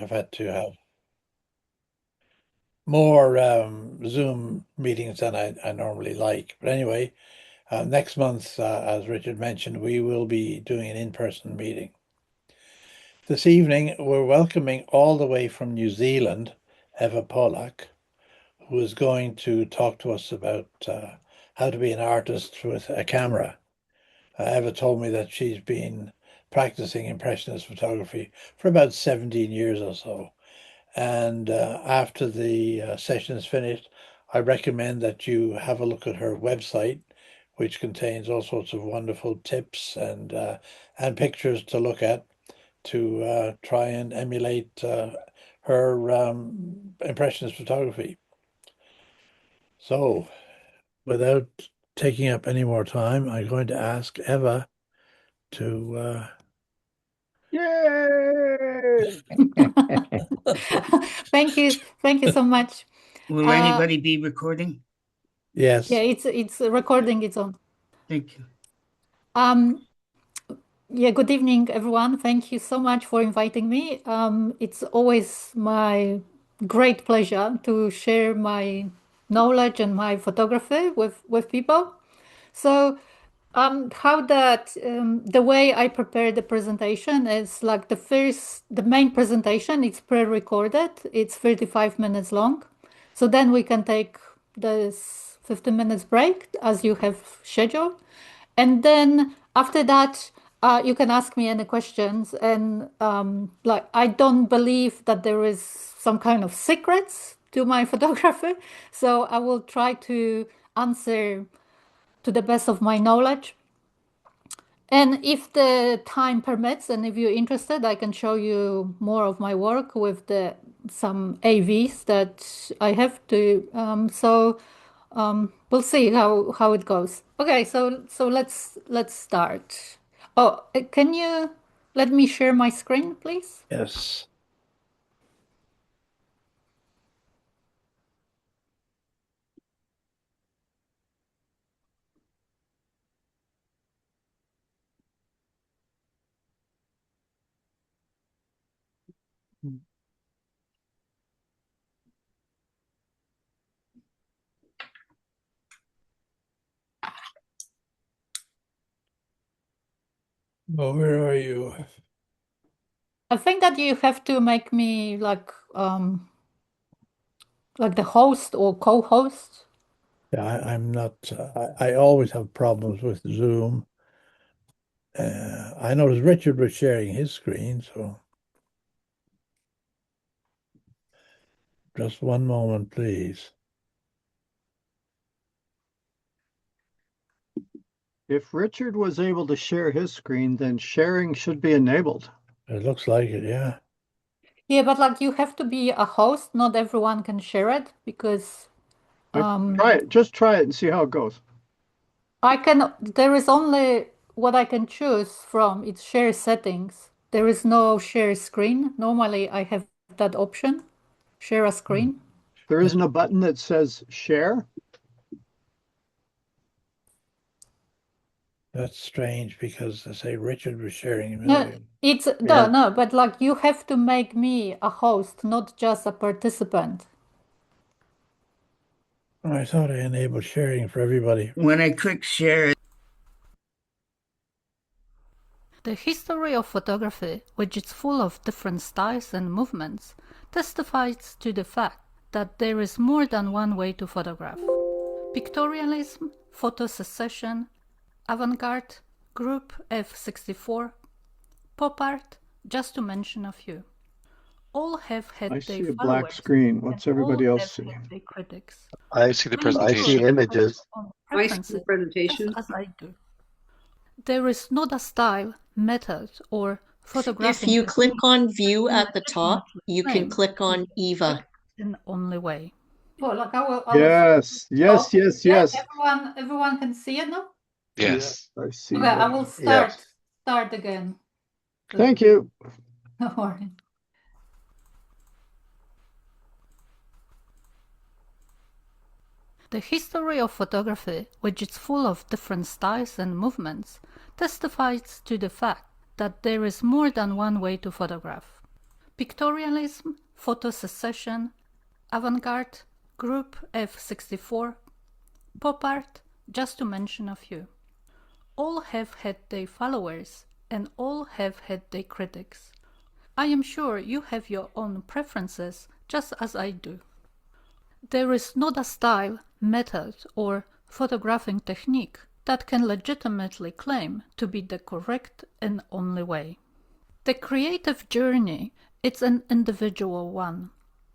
have had to have more Zoom meetings than I normally like. But anyway, next month, as Richard mentioned, we will be doing an in-person meeting. This evening, we're welcoming all the way from New Zealand, Eva Polak, who is going to talk to us about how to be an artist with a camera. Eva told me that she's been practicing Impressionist photography for about 17 years or so. And after the session is finished, I recommend that you have a look at her website, which contains all sorts of wonderful tips and pictures to look at to try and emulate her Impressionist photography. So, without taking up any more time, I'm going to ask Eva to. Yay! Thank you so much. Will anybody be recording? Yes. Yeah, it's recording its own. Thank you. Yeah, good evening, everyone. Thank you so much for inviting me. It's always my great pleasure to share my knowledge and my photography with people. So, the way I prepare the presentation is like the main presentation. It's pre-recorded. It's 35 minutes long. So then we can take this 15 minutes break as you have scheduled. And then after that, you can ask me any questions. And like, I don't believe that there is some kind of secrets to my photography. So I will try to answer to the best of my knowledge. And if the time permits, and if you're interested, I can show you more of my work with some AVs that I have to. We'll see how it goes. Okay, so let's start. Oh, can you let me share my screen, please? Yes. Well, where are you? I think that you have to make me like the host or co-host. Yeah, I'm not. I always have problems with Zoom. I noticed Richard was sharing his screen, so just one moment, please. If Richard was able to share his screen, then sharing should be enabled. It looks like it, yeah. Yeah, but like you have to be a host. Not everyone can share it because Try it. Just try it and see how it goes. there is only what I can choose from. It's share settings. There is no share screen. Normally I have that option, share a screen. There isn't a button that says share. That's strange because they say Richard was sharing a No, million. no, but like you have to make me a host, not just a participant. Oh, I thought I enabled sharing for everybody. When I click share, The history of photography, which is full of different styles and movements, testifies to the fact that there is more than one way to photograph. Pictorialism, photo secession, avant-garde, group F64, pop art, just to mention a few. All have had I their see a black followers screen. What's and everybody all else have see? had their critics. I see the I'm sure presentation. I see you have images. your own I see preferences, the presentation. just as I do. There is not a style, method, or photographing. If you click on view technique at the top, you can same. click on Eva. In only way. Oh, look, I will. Yes, yes, yes, Yeah, yes. everyone can see it now. Yes. Yeah, I see Okay, I that. will Yes. start again. Thank you. No worries. The history of photography, which is full of different styles and movements, testifies to the fact that there is more than one way to photograph. Pictorialism, Photo Secession, Avant-Garde, Group F64, Pop Art, just to mention a few. All have had their followers, and all have had their critics. I am sure you have your own preferences, just as I do. There is not a style, method, or photographing technique that can legitimately claim to be the correct and only way. The creative journey is an individual one.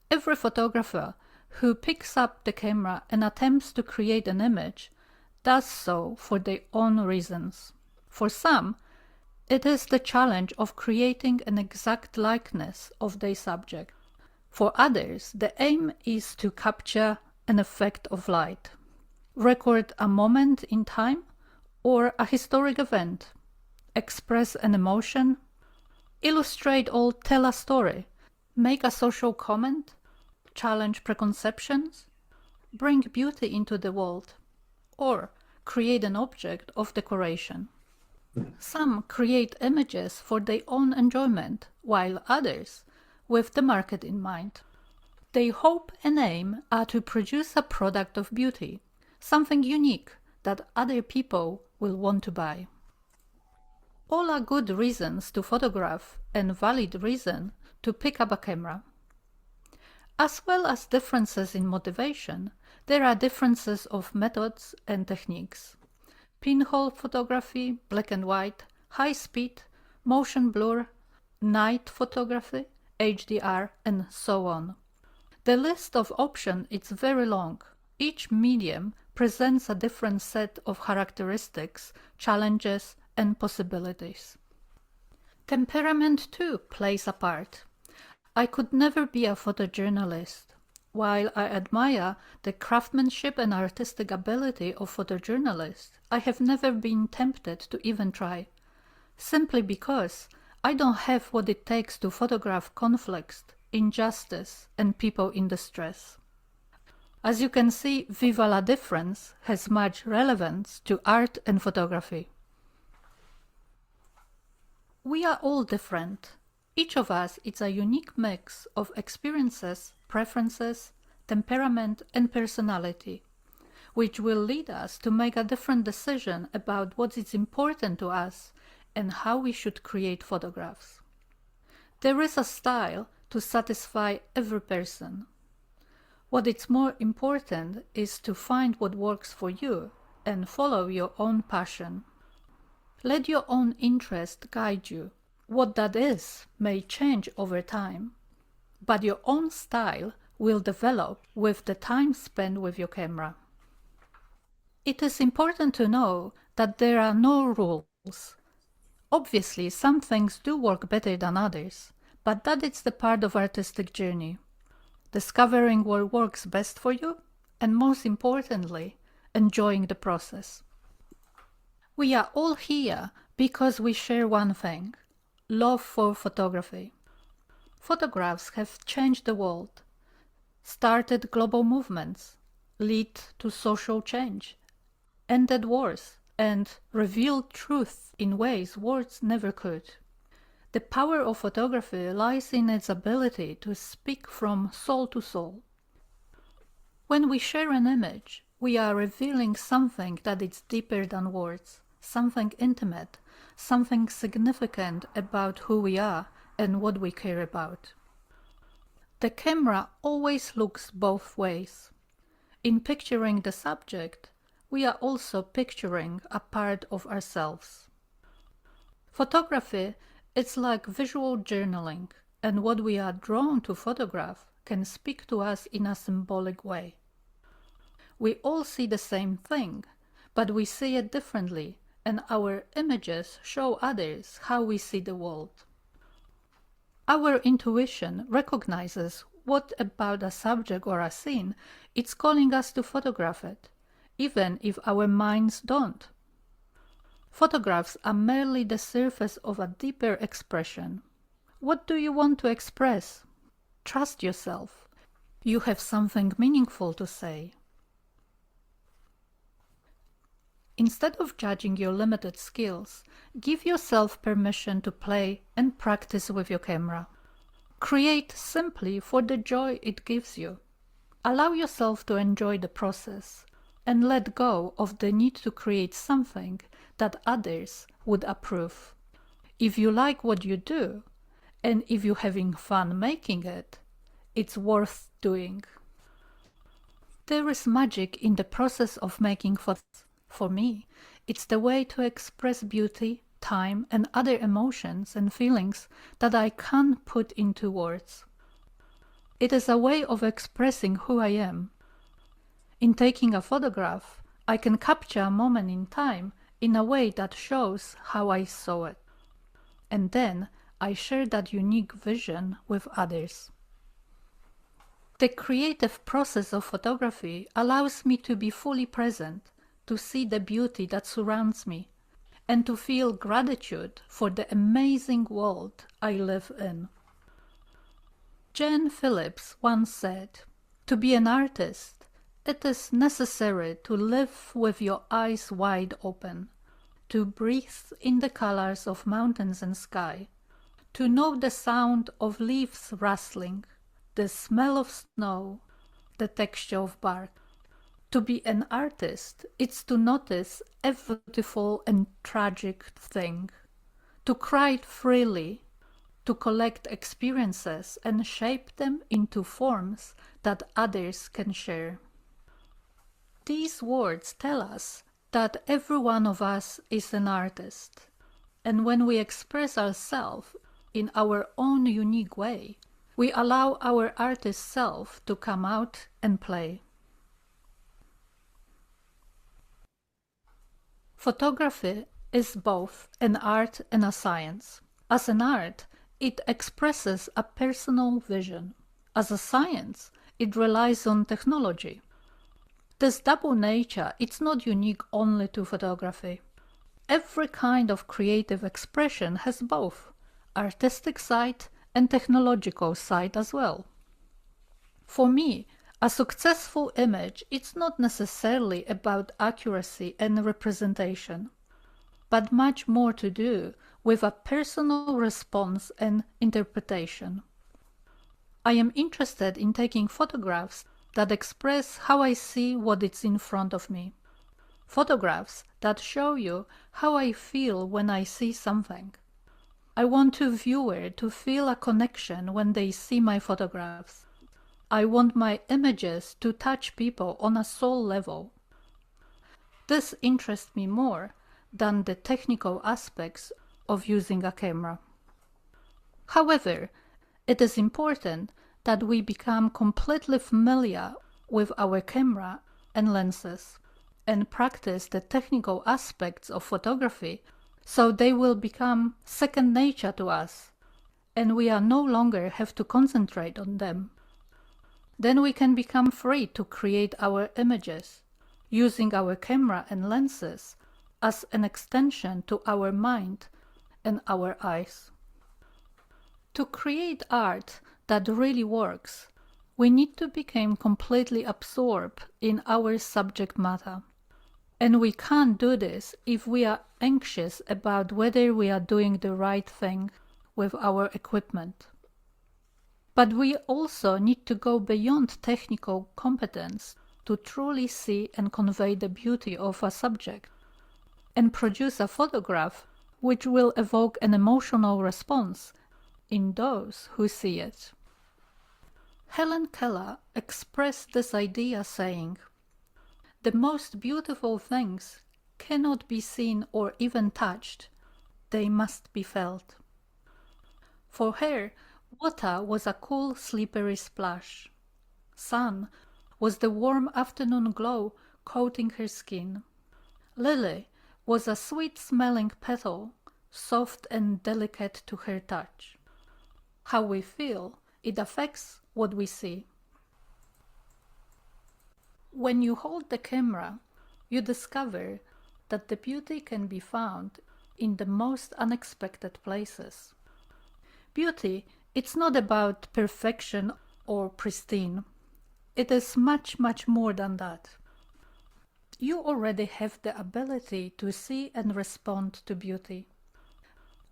Every photographer who picks up the camera and attempts to create an image does so for their own reasons. For some, it is the challenge of creating an exact likeness of their subject. For others, the aim is to capture an effect of light, record a moment in time or a historic event, express an emotion, illustrate or tell a story, make a social comment, challenge preconceptions, bring beauty into the world, or create an object of decoration. Some create images for their own enjoyment, while others with the market in mind. Their hope and aim are to produce a product of beauty, something unique that other people will want to buy. All are good reasons to photograph and valid reason to pick up a camera. As well as differences in motivation, there are differences of methods and techniques. Pinhole photography, black and white, high speed, motion blur, night photography, HDR, and so on. The list of options is very long. Each medium presents a different set of characteristics, challenges, and possibilities. Temperament too plays a part. I could never be a photojournalist. While I admire the craftsmanship and artistic ability of photojournalists, I have never been tempted to even try, simply because I don't have what it takes to photograph conflicts, injustice, and people in distress. As you can see, Viva la difference has much relevance to art and photography. We are all different. Each of us is a unique mix of experiences, preferences, temperament, and personality, which will lead us to make a different decision about what is important to us and how we should create photographs. There is a style to satisfy every person. What is more important is to find what works for you and follow your own passion. Let your own interest guide you. What that is may change over time, but your own style will develop with the time spent with your camera. It is important to know that there are no rules. Obviously, some things do work better than others, but that is the part of artistic journey. Discovering what works best for you, and most importantly, enjoying the process. We are all here because we share one thing: love for photography. Photographs have changed the world, started global movements, led to social change, ended wars, and revealed truth in ways words never could. The power of photography lies in its ability to speak from soul to soul. When we share an image, we are revealing something that is deeper than words, something intimate, something significant about who we are and what we care about. The camera always looks both ways. In picturing the subject, we are also picturing a part of ourselves. Photography is like visual journaling, and what we are drawn to photograph can speak to us in a symbolic way. We all see the same thing, but we see it differently, and our images show others how we see the world. Our intuition recognizes what about a subject or a scene it's calling us to photograph it, even if our minds don't. Photographs are merely the surface of a deeper expression. What do you want to express? Trust yourself. You have something meaningful to say. Instead of judging your limited skills, give yourself permission to play and practice with your camera. Create simply for the joy it gives you. Allow yourself to enjoy the process and let go of the need to create something that others would approve. If you like what you do, and if you're having fun making it, it's worth doing. There is magic in the process of making photos. For me, it's the way to express beauty, time, and other emotions and feelings that I can't put into words. It is a way of expressing who I am. In taking a photograph, I can capture a moment in time in a way that shows how I saw it. And then I share that unique vision with others. The creative process of photography allows me to be fully present, to see the beauty that surrounds me, and to feel gratitude for the amazing world I live in. Jane Phillips once said, "To be an artist, it is necessary to live with your eyes wide open, to breathe in the colors of mountains and sky, to know the sound of leaves rustling, the smell of snow, the texture of bark. To be an artist, it's to notice every beautiful and tragic thing, to cry freely, to collect experiences and shape them into forms that others can share." These words tell us that every one of us is an artist, and when we express ourselves in our own unique way, we allow our artist self to come out and play. Photography is both an art and a science. As an art, it expresses a personal vision. As a science, it relies on technology. This double nature, it's not unique only to photography. Every kind of creative expression has both artistic side and technological side as well. For me, a successful image is not necessarily about accuracy and representation, but much more to do with a personal response and interpretation. I am interested in taking photographs that express how I see what is in front of me. Photographs that show you how I feel when I see something. I want the viewer to feel a connection when they see my photographs. I want my images to touch people on a soul level. This interests me more than the technical aspects of using a camera. However, it is important that we become completely familiar with our camera and lenses and practice the technical aspects of photography so they will become second nature to us and we are no longer have to concentrate on them. Then we can become free to create our images, using our camera and lenses as an extension to our mind and our eyes. To create art that really works, we need to become completely absorbed in our subject matter. And we can't do this if we are anxious about whether we are doing the right thing with our equipment. But we also need to go beyond technical competence to truly see and convey the beauty of a subject and produce a photograph which will evoke an emotional response in those who see it. Helen Keller expressed this idea saying, "The most beautiful things cannot be seen or even touched, they must be felt." For her, water was a cool, slippery splash. Sun was the warm afternoon glow coating her skin. Lily was a sweet-smelling petal, soft and delicate to her touch. How we feel, it affects what we see. When you hold the camera, you discover that the beauty can be found in the most unexpected places. Beauty, it's not about perfection or pristine. It is much, much more than that. You already have the ability to see and respond to beauty.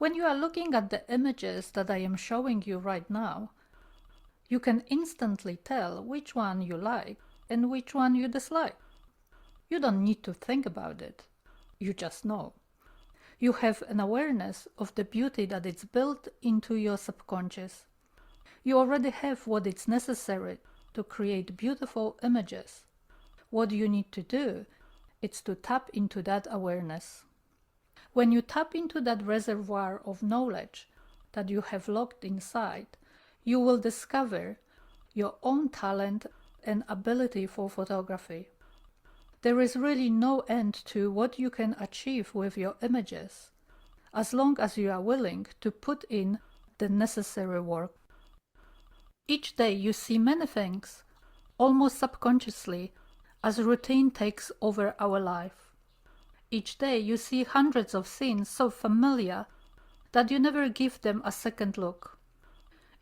When you are looking at the images that I am showing you right now, you can instantly tell which one you like and which one you dislike. You don't need to think about it. You just know. You have an awareness of the beauty that is built into your subconscious. You already have what is necessary to create beautiful images. What you need to do is to tap into that awareness. When you tap into that reservoir of knowledge that you have locked inside, you will discover your own talent and ability for photography. There is really no end to what you can achieve with your images, as long as you are willing to put in the necessary work. Each day you see many things, almost subconsciously, as routine takes over our life. Each day you see hundreds of scenes so familiar that you never give them a second look.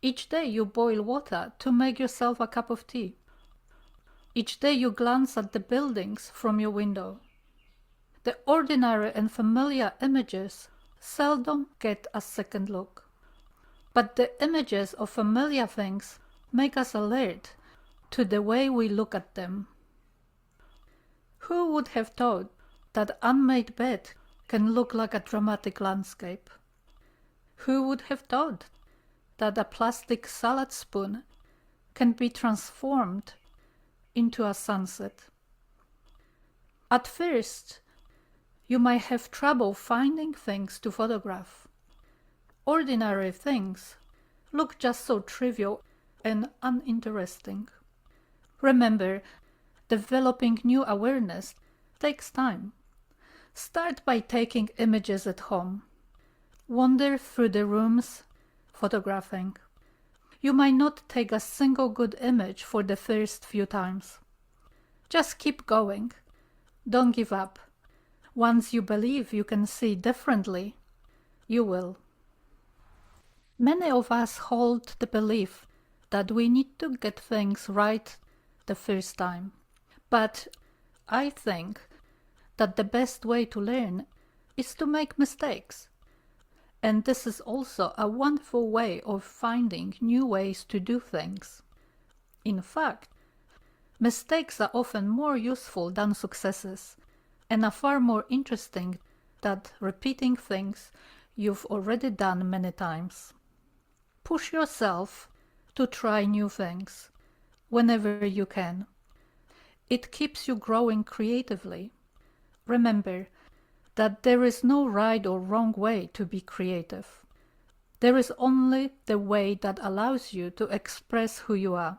Each day you boil water to make yourself a cup of tea. Each day you glance at the buildings from your window. The ordinary and familiar images seldom get a second look. But the images of familiar things make us alert to the way we look at them. Who would have thought that unmade bed can look like a dramatic landscape? Who would have thought that a plastic salad spoon can be transformed into a sunset? At first, you might have trouble finding things to photograph. Ordinary things look just so trivial and uninteresting. Remember, developing new awareness takes time. Start by taking images at home. Wander through the rooms, photographing. You might not take a single good image for the first few times. Just keep going. Don't give up. Once you believe you can see differently, you will. Many of us hold the belief that we need to get things right the first time. But I think that the best way to learn is to make mistakes. And this is also a wonderful way of finding new ways to do things. In fact, mistakes are often more useful than successes and are far more interesting than repeating things you've already done many times. Push yourself to try new things whenever you can. It keeps you growing creatively. Remember that there is no right or wrong way to be creative. There is only the way that allows you to express who you are.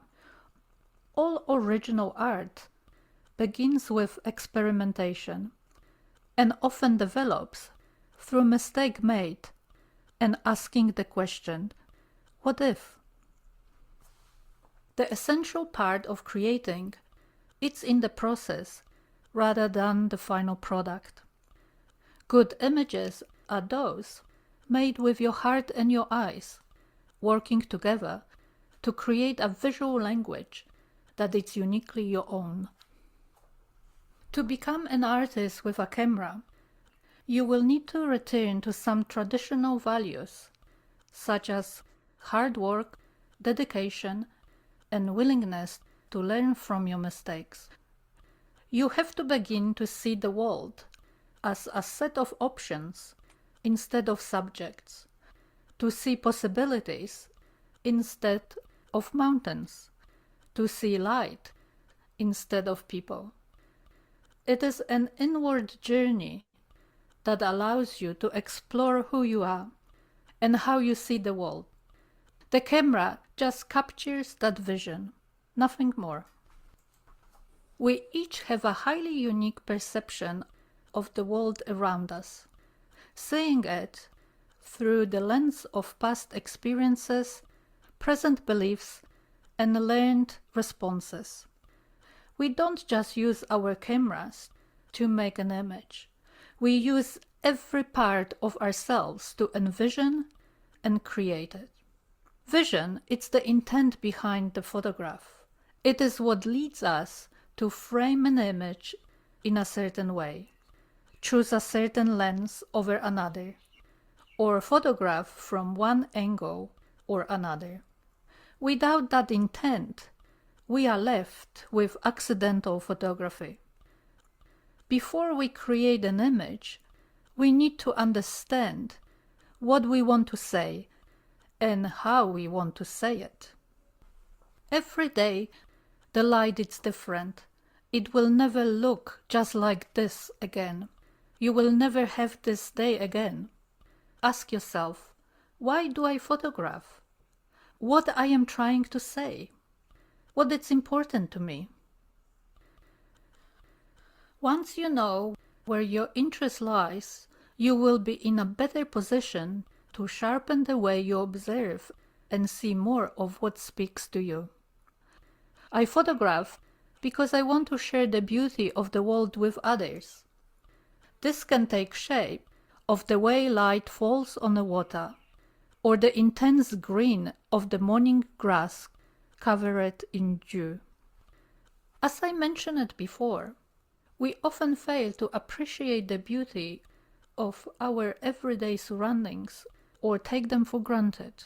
All original art begins with experimentation and often develops through mistake made and asking the question, what if? The essential part of creating is in the process rather than the final product. Good images are those made with your heart and your eyes, working together to create a visual language that is uniquely your own. To become an artist with a camera, you will need to return to some traditional values, such as hard work, dedication, and willingness to learn from your mistakes. You have to begin to see the world as a set of options instead of subjects, to see possibilities instead of mountains, to see light instead of people. It is an inward journey that allows you to explore who you are and how you see the world. The camera just captures that vision, nothing more. We each have a highly unique perception of the world around us, seeing it through the lens of past experiences, present beliefs, and learned responses. We don't just use our cameras to make an image. We use every part of ourselves to envision and create it. Vision, it's the intent behind the photograph. It is what leads us to frame an image in a certain way, choose a certain lens over another, or photograph from one angle or another. Without that intent, we are left with accidental photography. Before we create an image, we need to understand what we want to say and how we want to say it. Every day, the light is different. It will never look just like this again. You will never have this day again. Ask yourself, why do I photograph? What I am trying to say? What is important to me? Once you know where your interest lies, you will be in a better position to sharpen the way you observe and see more of what speaks to you. I photograph because I want to share the beauty of the world with others. This can take shape of the way light falls on the water, or the intense green of the morning grass covered in dew. As I mentioned before, we often fail to appreciate the beauty of our everyday surroundings or take them for granted.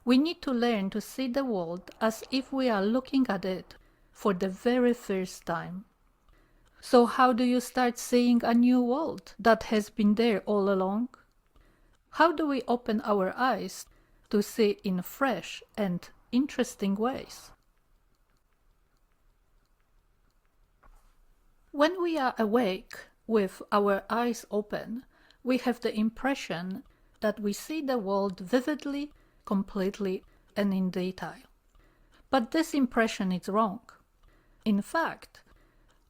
We need to learn to see the world as if we are looking at it for the very first time. So how do you start seeing a new world that has been there all along? How do we open our eyes to see in fresh and interesting ways? When we are awake with our eyes open, we have the impression that we see the world vividly, completely, and in detail. But this impression is wrong. In fact,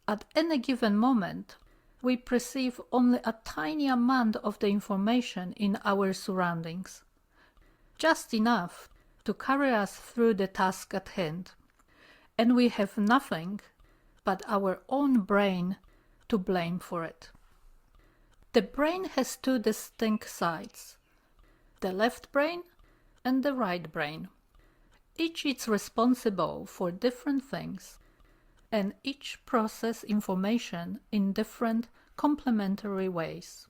at any given moment, we perceive only a tiny amount of the information in our surroundings, just enough to carry us through the task at hand, and we have nothing but our own brain to blame for it. The brain has two distinct sides, the left brain and the right brain. Each is responsible for different things, and each processes information in different complementary ways.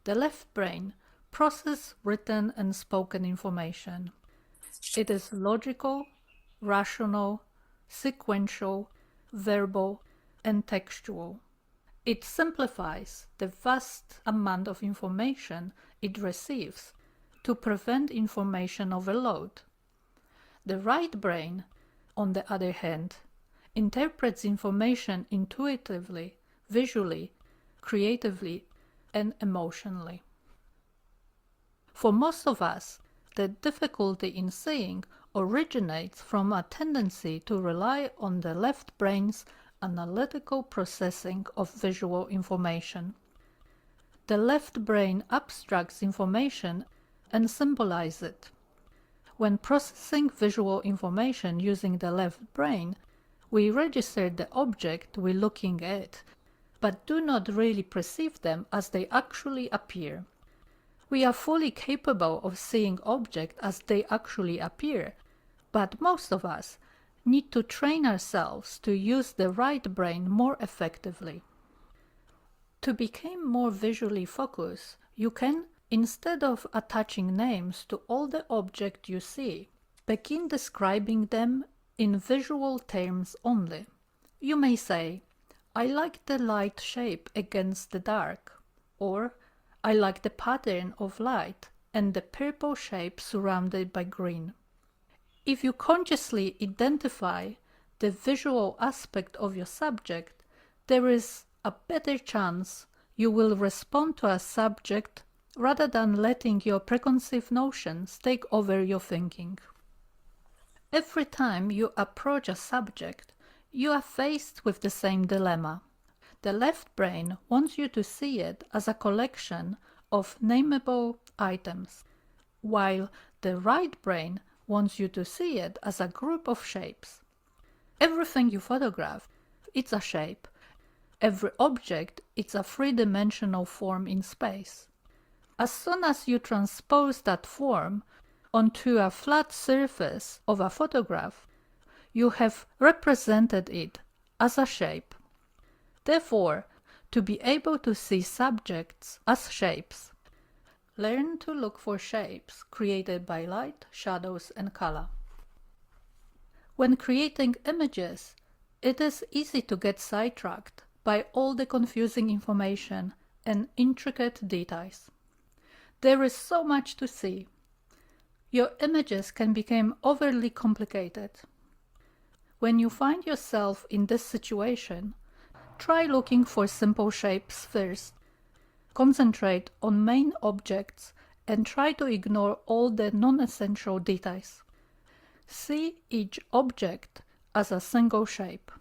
The left brain processes written and spoken information. It is logical, rational, sequential, verbal, and textual. It simplifies the vast amount of information it receives to prevent information overload. The right brain, on the other hand, interprets information intuitively, visually, creatively, and emotionally. For most of us, the difficulty in seeing originates from a tendency to rely on the left brain's analytical processing of visual information. The left brain abstracts information and symbolizes it. When processing visual information using the left brain, we register the object we're looking at, but do not really perceive them as they actually appear. We are fully capable of seeing objects as they actually appear, but most of us need to train ourselves to use the right brain more effectively. To become more visually focused, you can, instead of attaching names to all the objects you see, begin describing them in visual terms only. You may say, I like the light shape against the dark, or I like the pattern of light and the purple shape surrounded by green. If you consciously identify the visual aspect of your subject, there is a better chance you will respond to a subject rather than letting your preconceived notions take over your thinking. Every time you approach a subject, you are faced with the same dilemma. The left brain wants you to see it as a collection of nameable items, while the right brain wants you to see it as a group of shapes. Everything you photograph, it's a shape. Every object, it's a three-dimensional form in space. As soon as you transpose that form onto a flat surface of a photograph, you have represented it as a shape. Therefore, to be able to see subjects as shapes, learn to look for shapes created by light, shadows, and color. When creating images, it is easy to get sidetracked by all the confusing information and intricate details. There is so much to see. Your images can become overly complicated. When you find yourself in this situation, try looking for simple shapes first. Concentrate on main objects and try to ignore all the non-essential details. See each object as a single shape.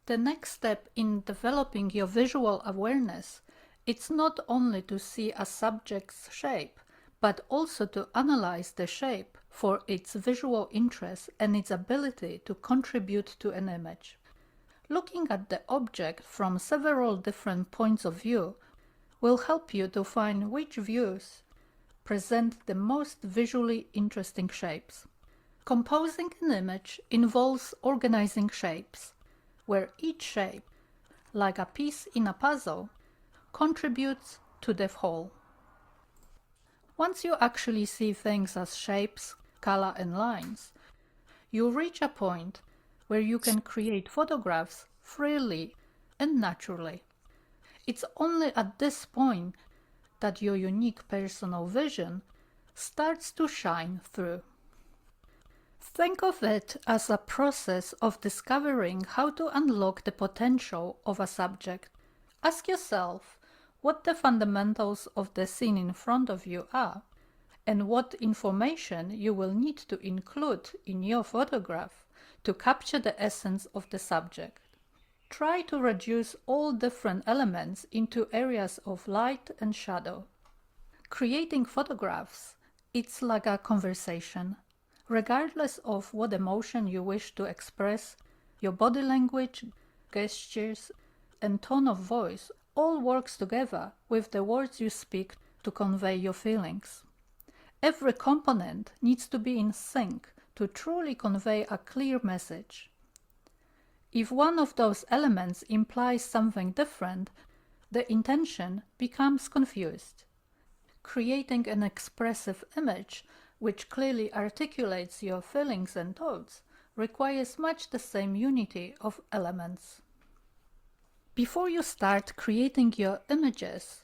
The next step in developing your visual awareness is not only to see a subject's shape, but also to analyze the shape for its visual interest and its ability to contribute to an image. Looking at the object from several different points of view will help you to find which views present the most visually interesting shapes. Composing an image involves organizing shapes, where each shape, like a piece in a puzzle, contributes to the whole. Once you actually see things as shapes, color, and lines, you reach a point where you can create photographs freely and naturally. It's only at this point that your unique personal vision starts to shine through. Think of it as a process of discovering how to unlock the potential of a subject. Ask yourself what the fundamentals of the scene in front of you are, and what information you will need to include in your photograph to capture the essence of the subject. Try to reduce all different elements into areas of light and shadow. Creating photographs, it's like a conversation. Regardless of what emotion you wish to express, your body language, gestures, and tone of voice all works together with the words you speak to convey your feelings. Every component needs to be in sync to truly convey a clear message. If one of those elements implies something different, the intention becomes confused. Creating an expressive image which clearly articulates your feelings and thoughts requires much the same unity of elements. Before you start creating your images,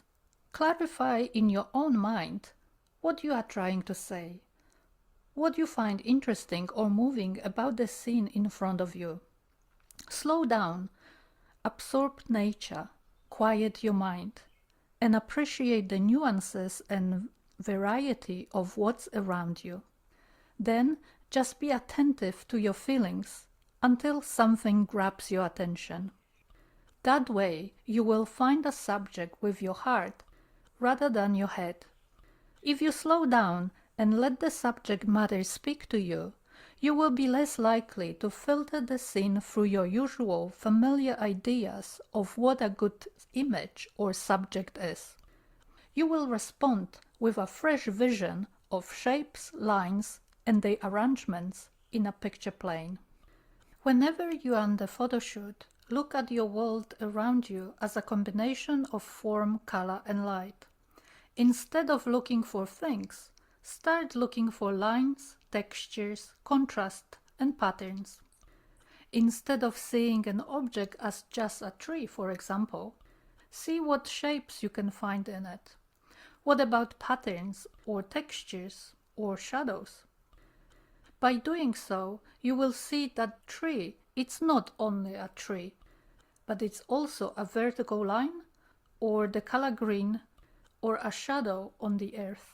clarify in your own mind what you are trying to say, what you find interesting or moving about the scene in front of you. Slow down, absorb nature, quiet your mind, and appreciate the nuances and variety of what's around you. Then just be attentive to your feelings until something grabs your attention. That way you will find a subject with your heart rather than your head. If you slow down and let the subject matter speak to you, you will be less likely to filter the scene through your usual familiar ideas of what a good image or subject is. You will respond with a fresh vision of shapes, lines, and their arrangements in a picture plane. Whenever you are on the photo shoot, look at your world around you as a combination of form, color, and light. Instead of looking for things, start looking for lines, textures, contrast, and patterns. Instead of seeing an object as just a tree, for example, see what shapes you can find in it. What about patterns or textures or shadows? By doing so, you will see that tree, it's not only a tree, but it's also a vertical line, or the color green, or a shadow on the earth.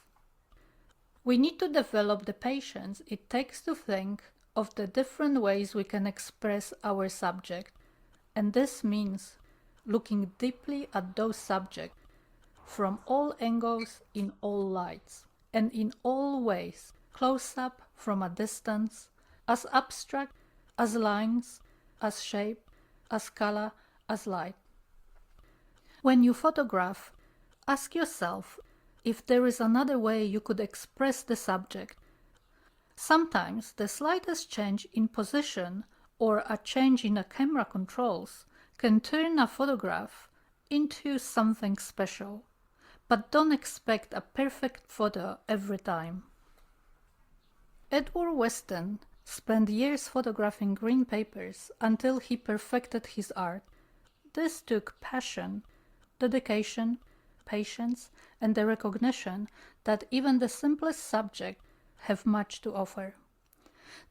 We need to develop the patience it takes to think of the different ways we can express our subject, and this means looking deeply at those subjects from all angles, in all lights, and in all ways, close up, from a distance, as abstract, as lines, as shape, as color, as light. When you photograph, ask yourself if there is another way you could express the subject. Sometimes the slightest change in position or a change in a camera controls can turn a photograph into something special. but don't expect a perfect photo every time. Edward Weston spent years photographing green papers until he perfected his art. This took passion, dedication, patience, and the recognition that even the simplest subjects have much to offer.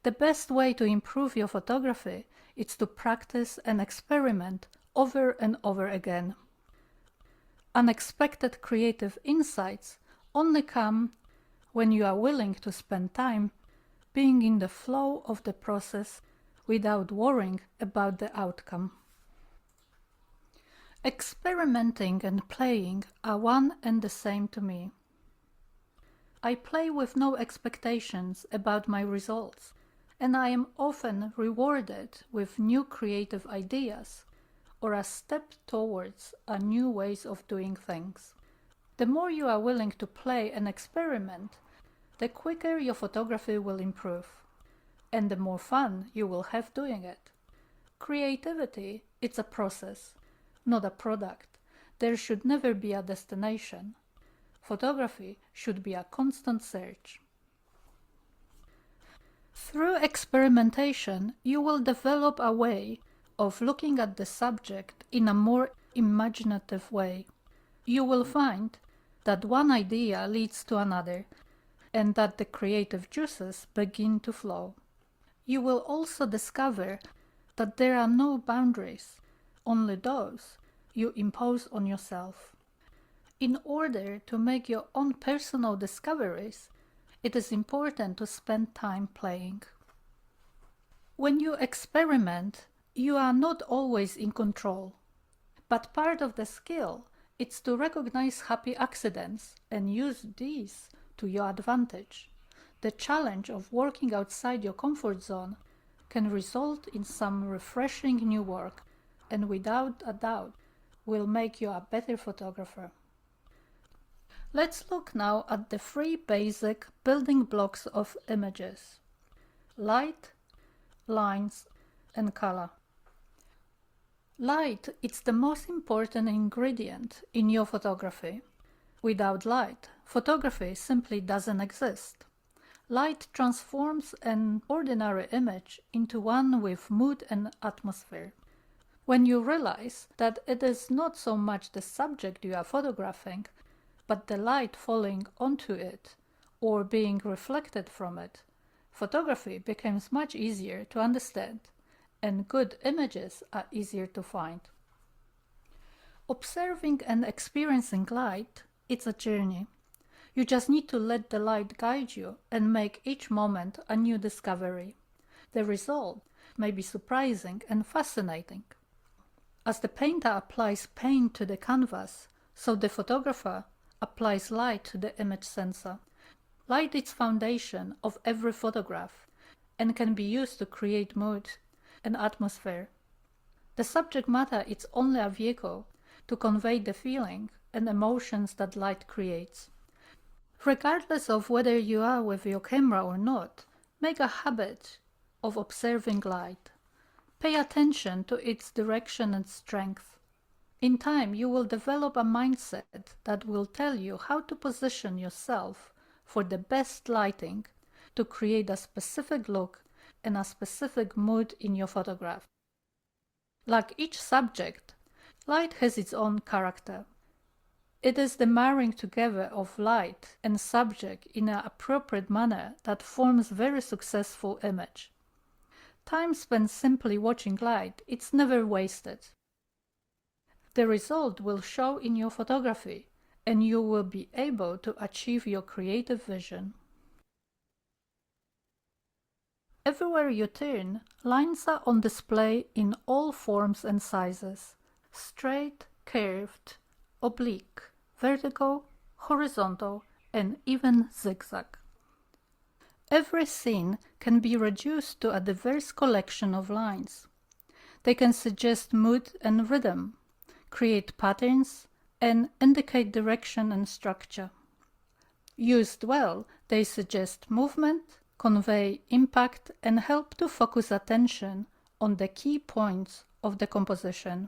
The best way to improve your photography is to practice and experiment over and over again. Unexpected creative insights only come when you are willing to spend time being in the flow of the process without worrying about the outcome. Experimenting and playing are one and the same to me. I play with no expectations about my results, and I am often rewarded with new creative ideas or a step towards a new ways of doing things. The more you are willing to play and experiment, the quicker your photography will improve, and the more fun you will have doing it. Creativity, it's a process, not a product. There should never be a destination. Photography should be a constant search. Through experimentation, you will develop a way of looking at the subject in a more imaginative way. You will find that one idea leads to another, and that the creative juices begin to flow. You will also discover that there are no boundaries, only those you impose on yourself. In order to make your own personal discoveries, it is important to spend time playing. When you experiment, you are not always in control, but part of the skill is to recognize happy accidents and use these to your advantage. The challenge of working outside your comfort zone can result in some refreshing new work, and without a doubt will make you a better photographer. Let's look now at the 3 basic building blocks of images: light, lines, and color. Light is the most important ingredient in your photography. Without light, photography simply doesn't exist. Light transforms an ordinary image into one with mood and atmosphere. When you realize that it is not so much the subject you are photographing, but the light falling onto it or being reflected from it, photography becomes much easier to understand, and good images are easier to find. Observing and experiencing light, it's a journey. You just need to let the light guide you and make each moment a new discovery. The result may be surprising and fascinating. As the painter applies paint to the canvas, so the photographer applies light to the image sensor. Light is foundation of every photograph and can be used to create mood and atmosphere. The subject matter is only a vehicle to convey the feeling and emotions that light creates. Regardless of whether you are with your camera or not, make a habit of observing light. Pay attention to its direction and strength. In time, you will develop a mindset that will tell you how to position yourself for the best lighting to create a specific look and a specific mood in your photograph. Like each subject, light has its own character. It is the marrying together of light and subject in an appropriate manner that forms very successful image. Time spent simply watching light is never wasted. The result will show in your photography, and you will be able to achieve your creative vision. Everywhere you turn, lines are on display in all forms and sizes: straight, curved, oblique, vertical, horizontal, and even zigzag. Every scene can be reduced to a diverse collection of lines. They can suggest mood and rhythm, create patterns, and indicate direction and structure. Used well, they suggest movement, convey impact, and help to focus attention on the key points of the composition.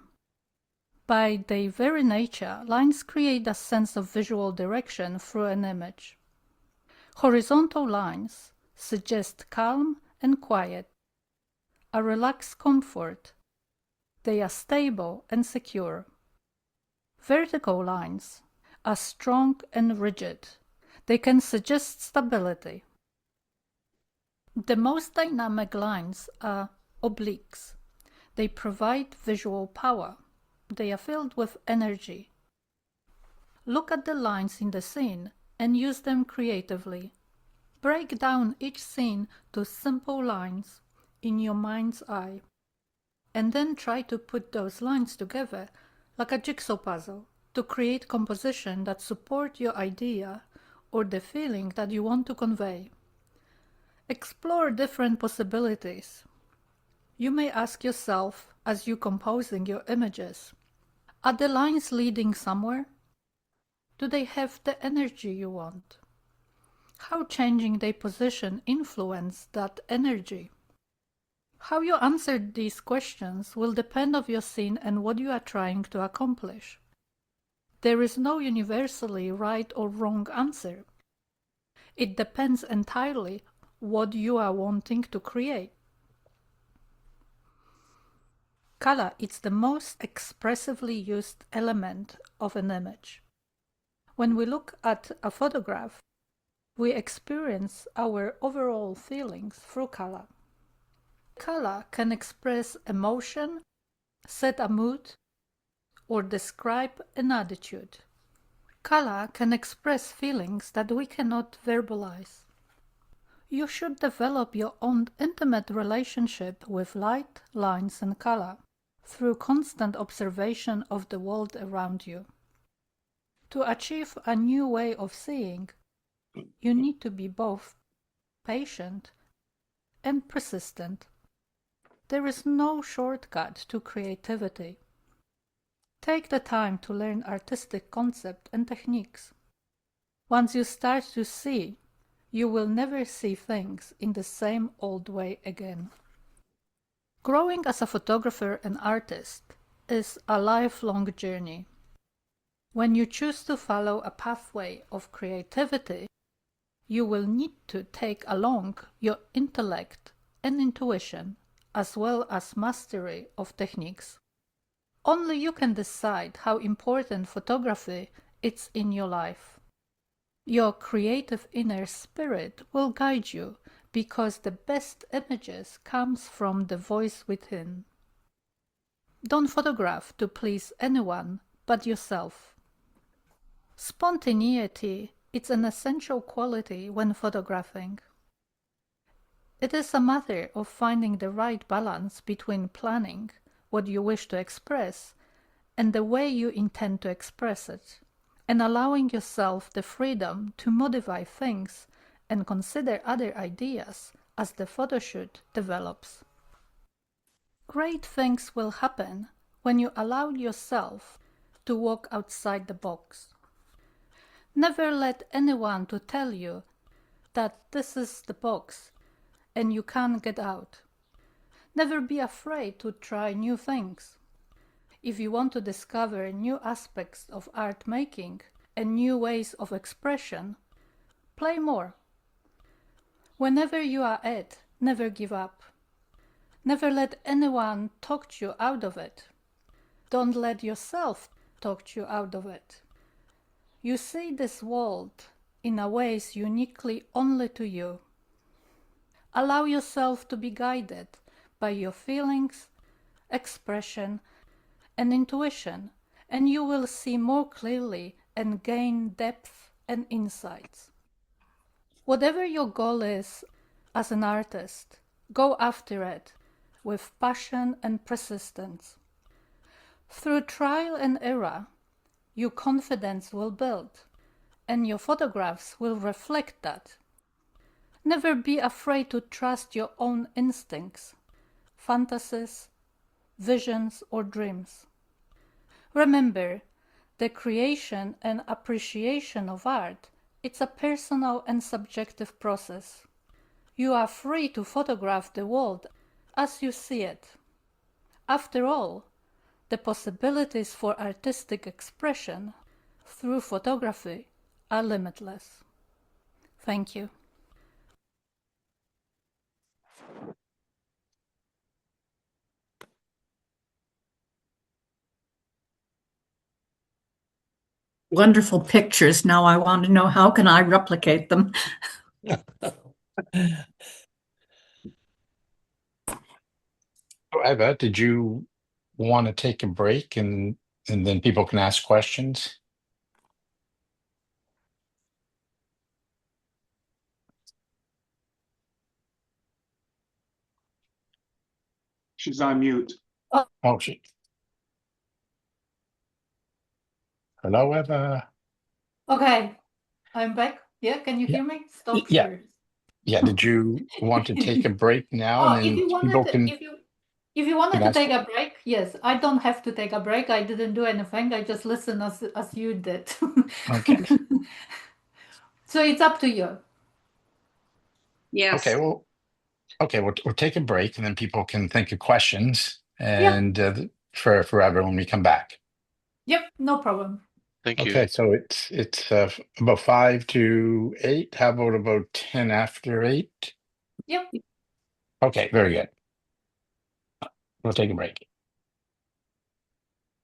By their very nature, lines create a sense of visual direction through an image. Horizontal lines suggest calm and quiet, a relaxed comfort. They are stable and secure. Vertical lines are strong and rigid. They can suggest stability. The most dynamic lines are obliques. They provide visual power. They are filled with energy. Look at the lines in the scene and use them creatively. Break down each scene to simple lines in your mind's eye, and then try to put those lines together like a jigsaw puzzle to create composition that support your idea or the feeling that you want to convey. Explore different possibilities. You may ask yourself as you're composing your images, are the lines leading somewhere? Do they have the energy you want? How changing their position influence that energy? How you answer these questions will depend on your scene and what you are trying to accomplish. There is no universally right or wrong answer. It depends entirely what you are wanting to create. Color is the most expressively used element of an image. When we look at a photograph, we experience our overall feelings through color. Color can express emotion, set a mood, or describe an attitude. Color can express feelings that we cannot verbalize. You should develop your own intimate relationship with light, lines, and color through constant observation of the world around you. To achieve a new way of seeing, you need to be both patient and persistent. There is no shortcut to creativity. Take the time to learn artistic concepts and techniques. Once you start to see, you will never see things in the same old way again. Growing as a photographer and artist is a lifelong journey. When you choose to follow a pathway of creativity, you will need to take along your intellect and intuition, as well as mastery of techniques. Only you can decide how important photography is in your life. Your creative inner spirit will guide you because the best images comes from the voice within. Don't photograph to please anyone but yourself. Spontaneity is an essential quality when photographing. It is a matter of finding the right balance between planning what you wish to express and the way you intend to express it, and allowing yourself the freedom to modify things and consider other ideas as the photoshoot develops. Great things will happen when you allow yourself to walk outside the box. Never let anyone to tell you that this is the box and you can't get out. Never be afraid to try new things. If you want to discover new aspects of art making and new ways of expression, play more. Whenever you are at, never give up. Never let anyone talk you out of it. Don't let yourself talk you out of it. You see this world in a ways uniquely only to you. Allow yourself to be guided by your feelings, expression, and intuition, and you will see more clearly and gain depth and insights. Whatever your goal is as an artist, go after it with passion and persistence. Through trial and error, your confidence will build, and your photographs will reflect that. Never be afraid to trust your own instincts, fantasies, visions, or dreams. Remember, the creation and appreciation of art, it's a personal and subjective process. You are free to photograph the world as you see it. After all, The possibilities for artistic expression through photography are limitless. Thank you. Wonderful pictures. Now I want to know, how can I replicate them? Eva, did you want to take a break and then people can ask questions? She's on mute. Oh, hello, Eva. Okay, I'm back. Yeah, can you hear me? Stop Yeah. sharing. Yeah. Did you want to take a break now and Oh, then people can if you wanted to ask? take a break, yes. I don't have to take a break. I didn't do anything. I just listened as you did. Okay. So it's up to you. Yes. Okay. Well, okay. We'll take a break and then people can think of questions and for Eva when we come back. Yep, no problem. Thank you. Okay. So it's about 5 to 8. How about 10 after 8? Yep. Okay. Very good. We'll take a break.